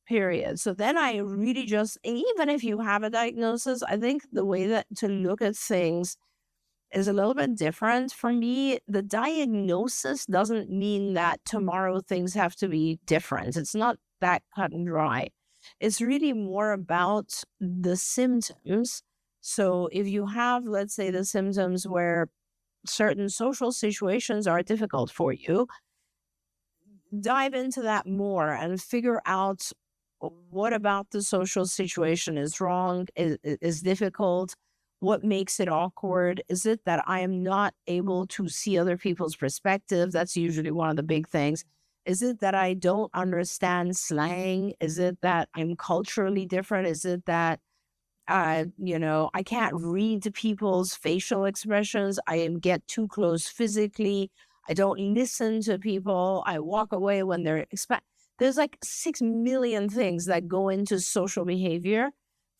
Period. So then I really just, even if you have a diagnosis, I think the way that to look at things is a little bit different. For me, the diagnosis doesn't mean that tomorrow things have to be different. It's not that cut and dry. It's really more about the symptoms. So if you have, let's say, the symptoms where certain social situations are difficult for you, dive into that more and figure out what about the social situation is wrong, is difficult, what makes it awkward. Is it that I am not able to see other people's perspective? That's usually one of the big things. Is it that I don't understand slang? Is it that I'm culturally different? Is it that I can't read people's facial expressions? I get too close physically. I don't listen to people. I walk away when they're There's like 6 million things that go into social behavior.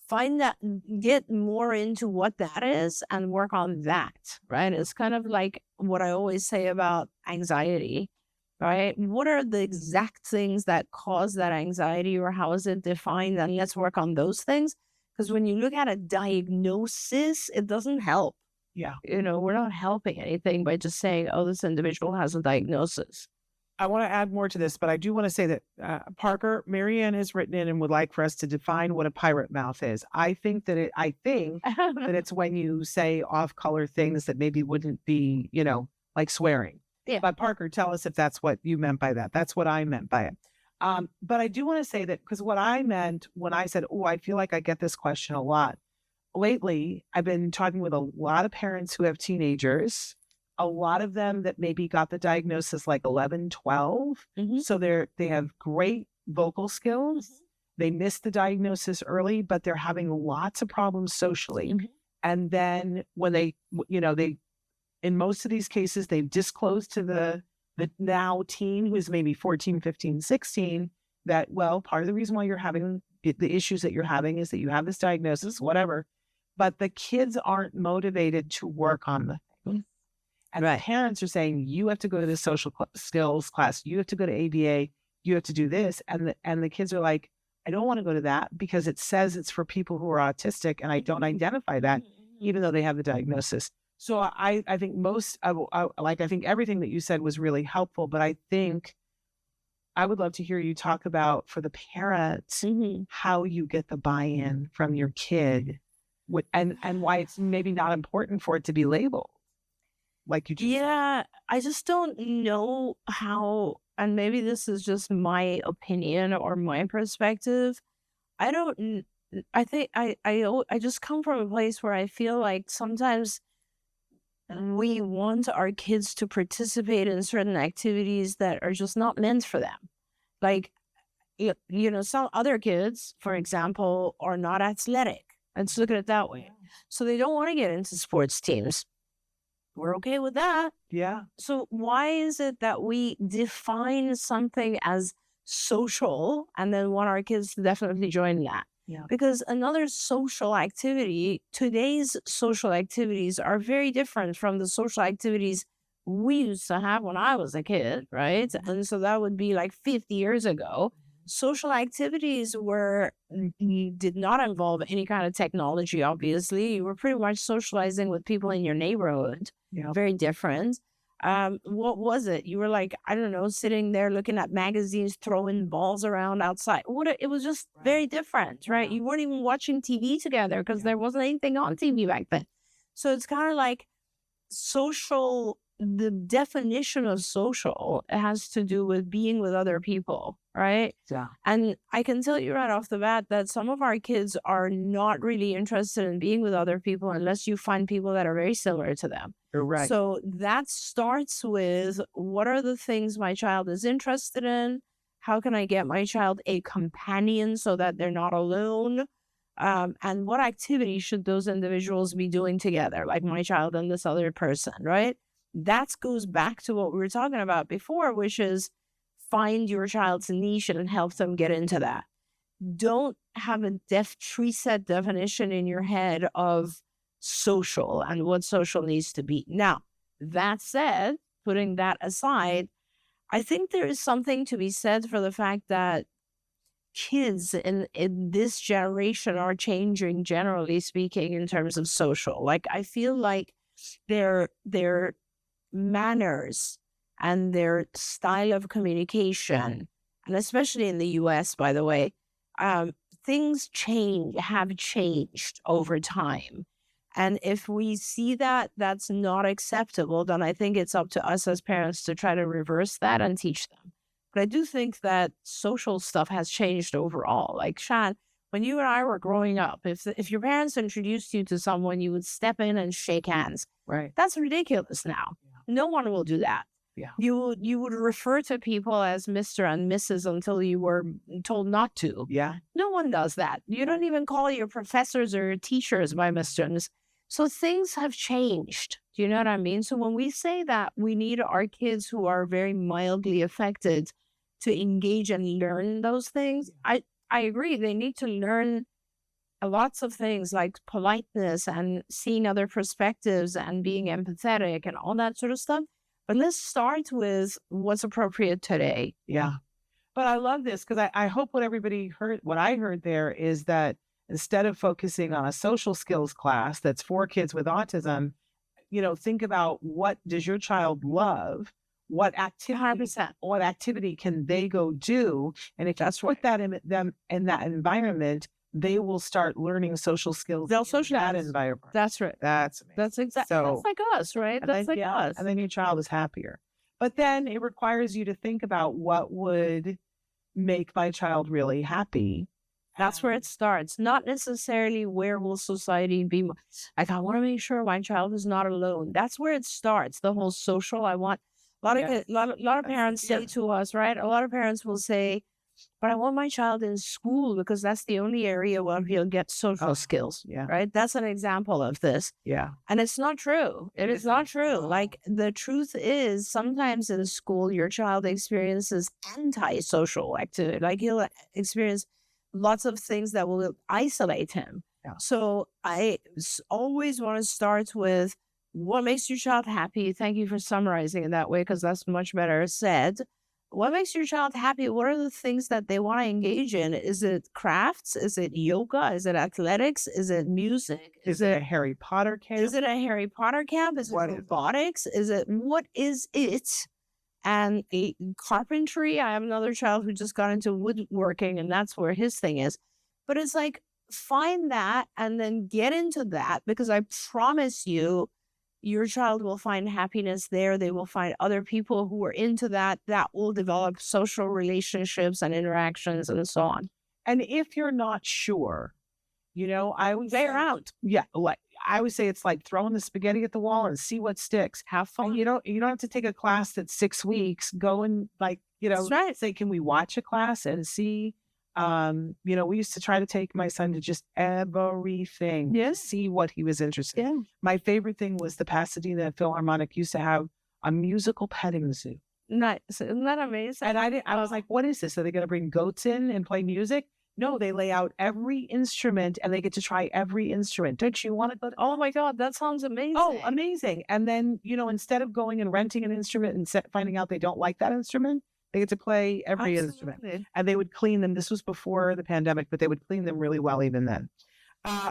Find that, get more into what that is and work on that, right? It's kind of like what I always say about anxiety, right? What are the exact things that cause that anxiety, or how is it defined? And let's work on those things. Because when you look at a diagnosis, it doesn't help. Yeah. We're not helping anything by just saying, oh, this individual has a diagnosis. I want to add more to this, but I do want to say that Parker, Marianne has written in and would like for us to define what a pirate mouth is. I think that it's when you say off-color things that maybe wouldn't be, like swearing. Yeah. But Parker, tell us if that's what you meant by that. That's what I meant by it. But I do want to say that, because what I meant when I said, I feel like I get this question a lot. Lately, I've been talking with a lot of parents who have teenagers, a lot of them that maybe got the diagnosis like 11, 12. Mm-hmm. So they have great vocal skills. Mm-hmm. They missed the diagnosis early, but they're having lots of problems socially. Mm-hmm. And then when they in most of these cases, they've disclosed to the now teen who's maybe 14, 15, 16, that, part of the reason why you're having the issues that you're having is that you have this diagnosis, whatever, but the kids aren't motivated to work on the thing. And right. The parents are saying, you have to go to this social skills class, you have to go to ABA, you have to do this. And the kids are like, I don't want to go to that because it says it's for people who are autistic and I don't identify that, even though they have the diagnosis. So I think I think everything that you said was really helpful, but I think I would love to hear you talk about, for the parents, how you get the buy-in from your kid and why it's maybe not important for it to be labeled. Like you just Yeah, I just don't know how, and maybe this is just my opinion or my perspective. I think I just come from a place where I feel like sometimes we want our kids to participate in certain activities that are just not meant for them. Like, some other kids, for example, are not athletic. Let's look at it that way. So they don't want to get into sports teams. We're okay with that. Yeah. So why is it that we define something as social and then want our kids to definitely join that? Yeah. Because another social activity, today's social activities are very different from the social activities we used to have when I was a kid, right? And so that would be like 50 years ago. Social activities did not involve any kind of technology, obviously. You were pretty much socializing with people in your neighborhood. Yeah. Very different. What was it? You were like, I don't know, sitting there looking at magazines, throwing balls around outside. It was just very different, right? You weren't even watching TV together because there wasn't anything on TV back then. So it's kind of like the definition of social has to do with being with other people, right? Yeah. And I can tell you right off the bat that some of our kids are not really interested in being with other people unless you find people that are very similar to them. You're right. So that starts with, what are the things my child is interested in? How can I get my child a companion so that they're not alone? And what activities should those individuals be doing together, like my child and this other person, right? That goes back to what we were talking about before, which is find your child's niche and help them get into that. Don't have a preset definition in your head of social and what social needs to be. Now, that said, putting that aside, I think there is something to be said for the fact that kids in this generation are changing, generally speaking, in terms of social. Like, I feel like their manners and their style of communication, and especially in the US, by the way, things have changed over time. And if we see that that's not acceptable, then I think it's up to us as parents to try to reverse that and teach them. But I do think that social stuff has changed overall. Like, Shan, when you and I were growing up, if your parents introduced you to someone, you would step in and shake hands. Right. That's ridiculous now. Yeah. No one will do that. Yeah. You would refer to people as Mr. and Mrs. until you were told not to. Yeah. No one does that. You don't even call your professors or your teachers by Mr. and Mrs. So things have changed. Do you know what I mean? So when we say that we need our kids who are very mildly affected to engage and learn those things, I agree. They need to learn lots of things like politeness and seeing other perspectives and being empathetic and all that sort of stuff. But let's start with what's appropriate today. Yeah. But I love this because I hope what I heard there is that instead of focusing on a social skills class that's for kids with autism, think about what does your child love? What activity, 100%. What activity can they go do? And if you put that in them in that environment, they will start learning social skills. They'll in socialize. that environment. That's right. That's amazing. That's exactly. That's like us, right? That's like us. And then your child is happier. But then it requires you to think about what would make my child really happy. That's where it starts. Not necessarily where will society be. Like, I want to make sure my child is not alone. That's where it starts. The whole social. I want a lot of parents say to us, right? A lot of parents will say, but I want my child in school because that's the only area where he'll get social skills. Yeah. Right. That's an example of this. Yeah. And it's not true. It is not true. Like, the truth is sometimes in school, your child experiences anti-social activity. Like, he'll experience lots of things that will isolate him. Yeah. So I always want to start with what makes your child happy. Thank you for summarizing it that way, because that's much better said. What makes your child happy? What are the things that they want to engage in? Is it crafts? Is it yoga? Is it athletics? Is it music? Is it a Harry Potter camp? Is it a Harry Potter camp? Is it robotics? What is it? And carpentry. I have another child who just got into woodworking, and that's where his thing is. But it's like, find that and then get into that, because I promise you, your child will find happiness there. They will find other people who are into that. That will develop social relationships and interactions and so on. And if you're not sure, I would Play around. Yeah, like I would say it's like throwing the spaghetti at the wall and see what sticks. Have fun. And you don't have to take a class that's 6 weeks. Go and That's right. say, can we watch a class and see? We used to try to take my son to just everything. Yes. See what he was interested in. Yeah. My favorite thing was the Pasadena Philharmonic used to have a musical petting zoo. Nice. Isn't that amazing? And I was like, what is this? Are they going to bring goats in and play music? No, they lay out every instrument and they get to try every instrument. Don't you want to go? Oh my God, that sounds amazing. Oh, amazing. And then, instead of going and renting an instrument and finding out they don't like that instrument, they get to play every instrument. And they would clean them. This was before the pandemic, but they would clean them really well even then.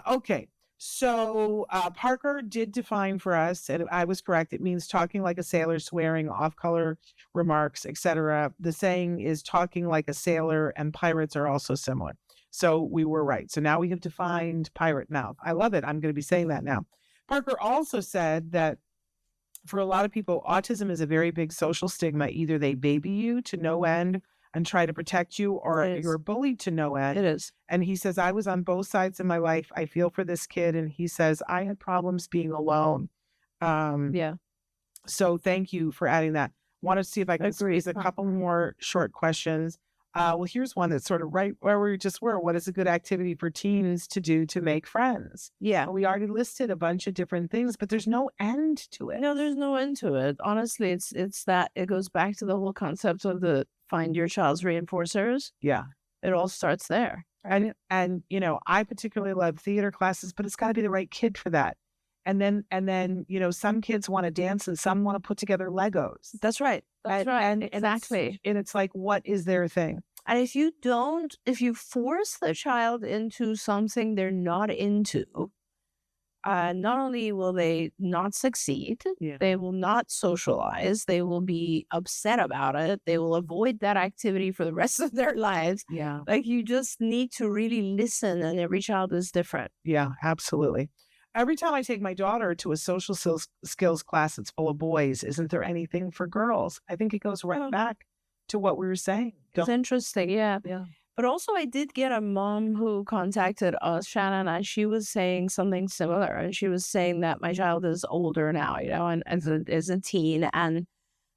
Okay. So Parker did define for us, and I was correct. It means talking like a sailor, swearing, off-color remarks, etc. The saying is talking like a sailor, and pirates are also similar. So we were right. So now we have defined pirate mouth. I love it. I'm going to be saying that now. Parker also said that for a lot of people, autism is a very big social stigma. Either they baby you to no end and try to protect you, or you're bullied to no end. It is. And he says, I was on both sides of my life. I feel for this kid. And he says, I had problems being alone. Yeah. So thank you for adding that. Want to see if I can squeeze a couple more short questions. Well, here's one that's sort of right where we just were. What is a good activity for teens to do to make friends? Yeah. We already listed a bunch of different things, but there's no end to it. No, there's no end to it. Honestly, it's that it goes back to the whole concept of the find your child's reinforcers. Yeah. It all starts there. And I particularly love theater classes, but it's got to be the right kid for that. And then, some kids want to dance and some want to put together Legos. That's right. That's right. And Exactly. And it's like, what is their thing? And if you force the child into something they're not into, not only will they not succeed, they will not socialize, they will be upset about it, they will avoid that activity for the rest of their lives. Yeah. Like, you just need to really listen, and every child is different. Yeah, absolutely. Every time I take my daughter to a social skills class that's full of boys, isn't there anything for girls? I think it goes right back to what we were saying. It's interesting, yeah. Yeah. But also, I did get a mom who contacted us, Shannon, and she was saying something similar. And she was saying that my child is older now, and as a teen, and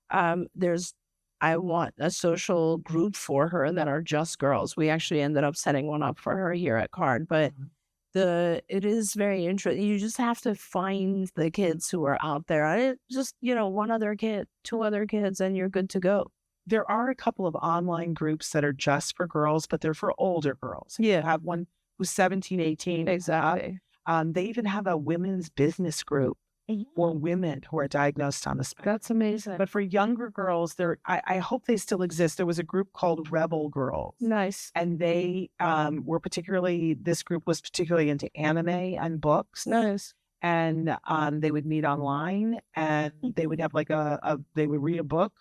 I want a social group for her that are just girls. We actually ended up setting one up for her here at CARD, but it is very interesting. You just have to find the kids who are out there. And just, one other kid, two other kids, and you're good to go. There are a couple of online groups that are just for girls, but they're for older girls. Yeah. You have one who's 17, 18. Exactly. They even have a women's business group for women who are diagnosed on the spectrum. That's amazing. But for younger girls, I hope they still exist. There was a group called Rebel Girls. Nice. And they this group was particularly into anime and books. Nice. And they would meet online, and they would have they would read a book.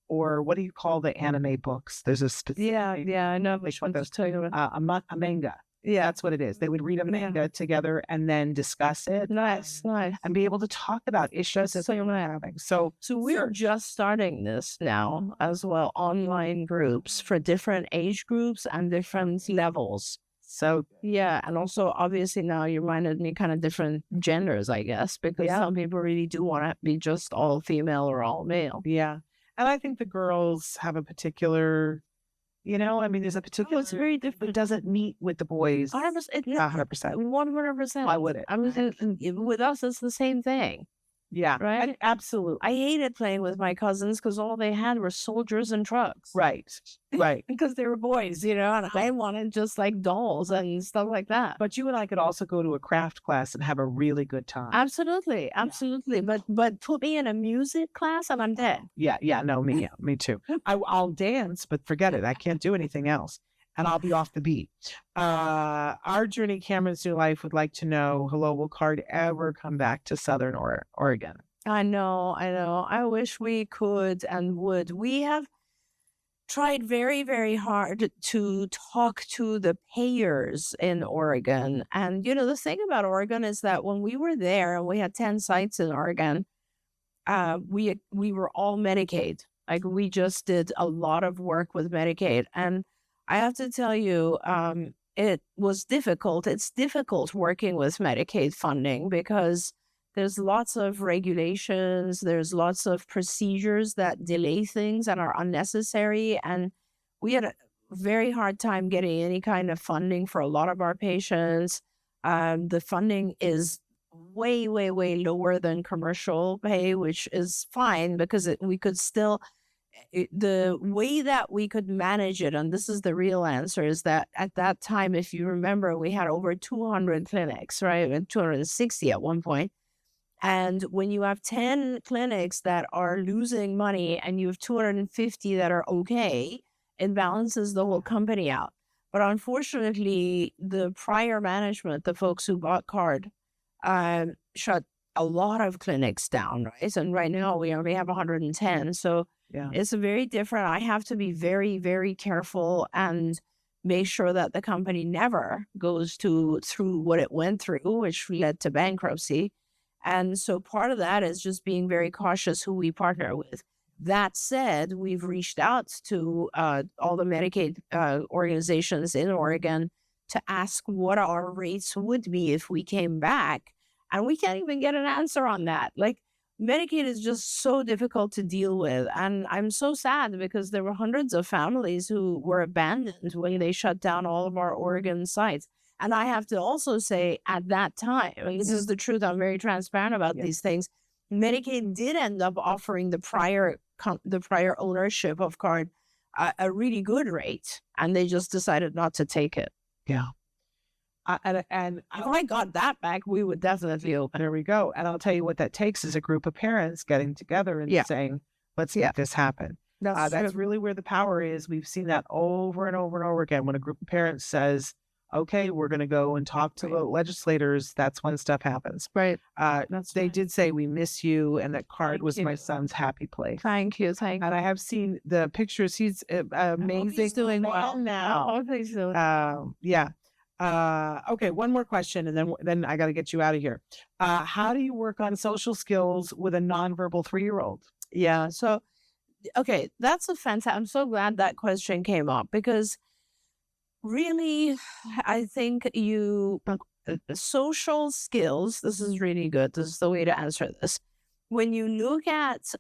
Or what do you call the anime books? There's a specific... Yeah, I know which one's talking about. A manga. Yeah, that's what it is. They would read a manga together and then discuss it. Nice. And be able to talk about issues that they're having. So we're just starting this now as well, online groups for different age groups and different levels. So yeah, and also obviously now you reminded me kind of different genders, I guess, because some people really do want to be just all female or all male. Yeah. And I think the girls have a particular, there's a particular... it's very different. It doesn't meet with the boys. 100%. 100%. Why would it? I mean, with us, it's the same thing. Yeah. Right? Absolutely. I hated playing with my cousins because all they had were soldiers and trucks. Right. Because they were boys, and I wanted just like dolls and stuff like that. But you and I could also go to a craft class and have a really good time. Absolutely. But put me in a music class and I'm dead. Yeah. No, me too. I'll dance, but forget it. I can't do anything else. And I'll be off the beat. Our Journey Cameron's New Life would like to know, hello, will CARD ever come back to Southern Oregon? I know. I wish we could and would. We have tried very, very hard to talk to the payers in Oregon. And, the thing about Oregon is that when we were there and we had 10 sites in Oregon, we were all Medicaid. Like, we just did a lot of work with Medicaid. And I have to tell you, it was difficult. It's difficult working with Medicaid funding because there's lots of regulations, there's lots of procedures that delay things and are unnecessary. And we had a very hard time getting any kind of funding for a lot of our patients. The funding is way, way, way lower than commercial pay, which is fine because we could still... the way that we could manage it, and this is the real answer, is that at that time, if you remember, we had over 200 clinics, right? And 260 at one point. And when you have 10 clinics that are losing money and you have 250 that are okay, it balances the whole company out. But unfortunately, the prior management, the folks who bought CARD, shut a lot of clinics down, right? And right now we only have 110. So it's very different. I have to be very, very careful and make sure that the company never goes through what it went through, which led to bankruptcy. And so part of that is just being very cautious who we partner with. That said, we've reached out to all the Medicaid organizations in Oregon to ask what our rates would be if we came back. And we can't even get an answer on that. Like, Medicaid is just so difficult to deal with. And I'm so sad because there were hundreds of families who were abandoned when they shut down all of our Oregon sites. And I have to also say, at that time, and this is the truth, I'm very transparent about these things, Medicaid did end up offering the prior ownership of CARD a really good rate, and they just decided not to take it. Yeah. And If I got that back, we would definitely open. there we go. And I'll tell you what that takes is a group of parents getting together and saying, let's make this happen. That's really where the power is. We've seen that over and over and over again. When a group of parents says, okay, we're going to go and talk to the legislators, that's when stuff happens. Right. They did say, we miss you. And that card was my son's happy place. Thank you. And I have seen the pictures. He's amazing. He's doing well now. Oh, he's doing Yeah. Okay, one more question, and then I got to get you out of here. How do you work on social skills with a nonverbal 3-year-old? Yeah. So, okay, that's a fantastic. I'm so glad that question came up because really, I think social skills. This is really good. This is the way to answer this. When you look at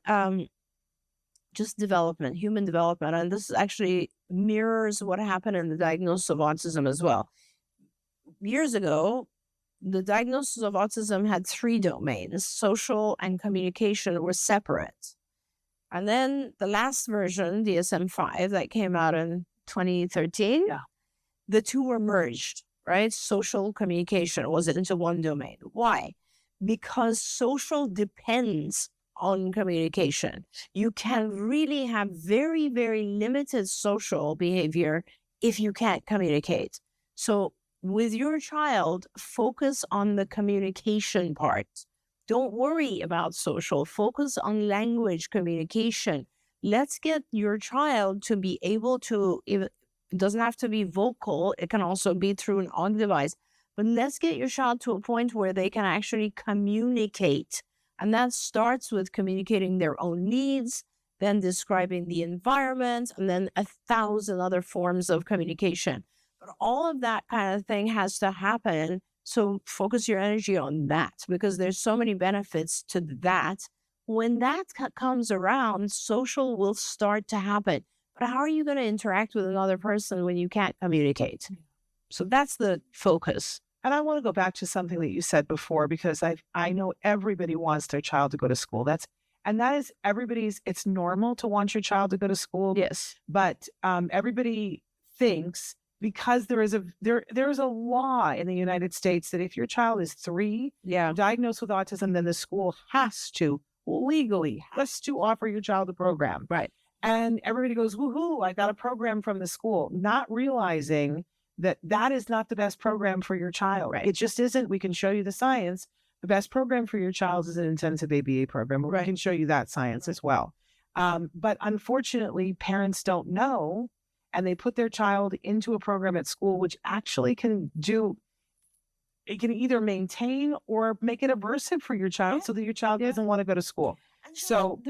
just development, human development, and this actually mirrors what happened in the diagnosis of autism as well. Years ago, the diagnosis of autism had 3 domains. Social and communication were separate. And then the last version, DSM-5, that came out in 2013, the 2 were merged, right? Social communication was into one domain. Why? Because social depends on communication. You can really have very, very limited social behavior if you can't communicate. So with your child, focus on the communication part. Don't worry about social. Focus on language communication. Let's get your child to be able to, it doesn't have to be vocal. It can also be through an audio device. But let's get your child to a point where they can actually communicate. And that starts with communicating their own needs, then describing the environment, and then 1,000 other forms of communication. But all of that kind of thing has to happen. So focus your energy on that because there's so many benefits to that. When that comes around, social will start to happen. But how are you going to interact with another person when you can't communicate? So that's the focus. And I want to go back to something that you said before, because I know everybody wants their child to go to school. That is everybody's, it's normal to want your child to go to school. Yes. But everybody thinks, because there is a law in the United States that if your child is 3, diagnosed with autism, then the school has to offer your child a program. Right. And everybody goes, woohoo, I got a program from the school, not realizing that is not the best program for your child. Right. It just isn't. We can show you the science. The best program for your child is an intensive ABA program. Right. We can show you that science as well. But unfortunately, parents don't know. And they put their child into a program at school, which actually can either maintain or make it aversive for your child so that your child doesn't want to go to school. So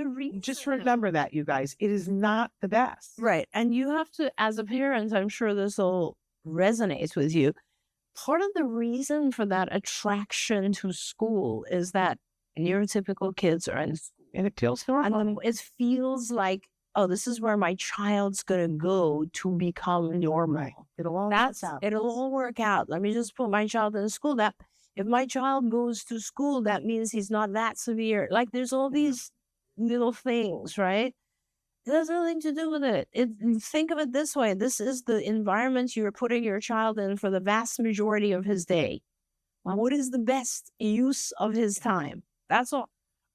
just remember that, you guys, it is not the best. Right. And you have to, as a parent, I'm sure this will resonate with you. Part of the reason for that attraction to school is that neurotypical kids are in school. And it feels normal. And it feels like, oh, this is where my child's going to go to become normal. Right. It'll all work out. Let me just put my child in school. That if my child goes to school, that means he's not that severe. Like there's all these little things, right? It has nothing to do with it. Think of it this way. This is the environment you're putting your child in for the vast majority of his day. What is the best use of his time? That's all.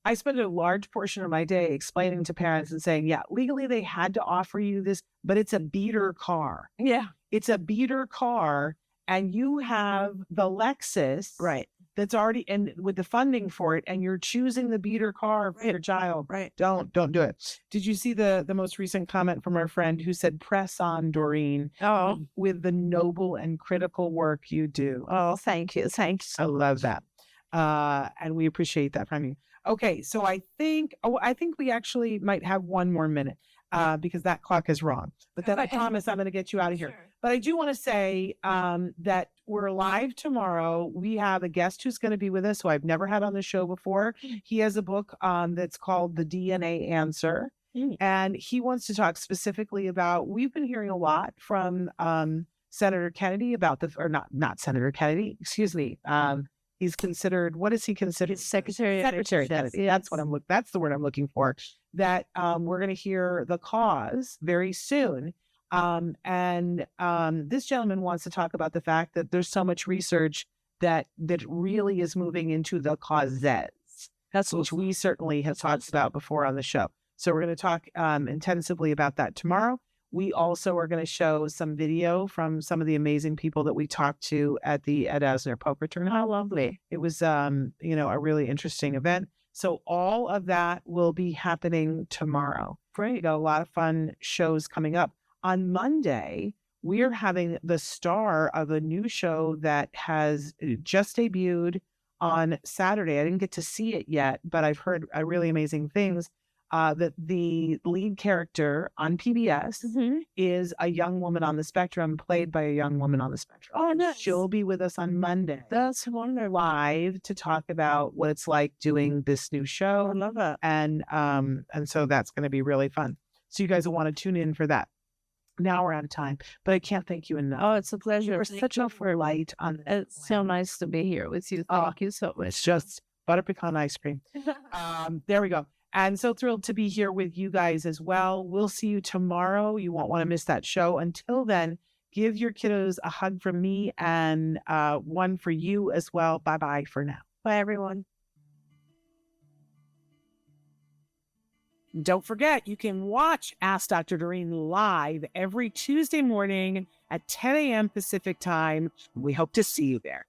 I spend a large portion of my day explaining to parents and saying, legally they had to offer you this, but it's a beater car. Yeah. It's a beater car, and you have the Lexus. Right. That's already in with the funding for it, and you're choosing the beater car for your child. Right. Don't do it. Did you see the most recent comment from our friend who said, press on, Doreen, with the noble and critical work you do? Oh, thank you. Thanks. I love that. And we appreciate that from you. Okay, so I think we actually might have one more minute because that clock is wrong. But then I promise I'm going to get you out of here. Sure. But I do want to say that we're live tomorrow. We have a guest who's going to be with us who I've never had on the show before. He has a book that's called The DNA Answer. And he wants to talk specifically about, we've been hearing a lot from Senator Kennedy about not Senator Kennedy, excuse me. He's considered, what is he considered? Secretary Kennedy. Yes. That's the word I'm looking for. That we're going to hear the cause very soon This gentleman wants to talk about the fact that there's so much research that really is moving into the causes. That's which we certainly have talked about before on the show. So we're going to talk intensively about that tomorrow. We also are going to show some video from some of the amazing people that we talked to at the Ed Asner poker tournament. How lovely. It was, a really interesting event. So all of that will be happening tomorrow. Great. We got a lot of fun shows coming up. On Monday, we are having the star of a new show that has just debuted on Saturday. I didn't get to see it yet, but I've heard really amazing things. That the lead character on PBS is a young woman on the spectrum, played by a young woman on the spectrum. Oh, nice. She'll be with us on Monday. That's wonderful. Live to talk about what it's like doing this new show. I love it. And so that's going to be really fun. So you guys will want to tune in for that. Now we're out of time, but I can't thank you enough. Oh, it's a pleasure. You're such a light on this. It's so nice to be here with you. Thank you so much. It's just butter pecan ice cream. There we go. And so thrilled to be here with you guys as well. We'll see you tomorrow. You won't want to miss that show. Until then, give your kiddos a hug from me and one for you as well. Bye-bye for now. Bye, everyone. Don't forget, you can watch Ask Dr. Doreen live every Tuesday morning at 10 a.m. Pacific time. We hope to see you there.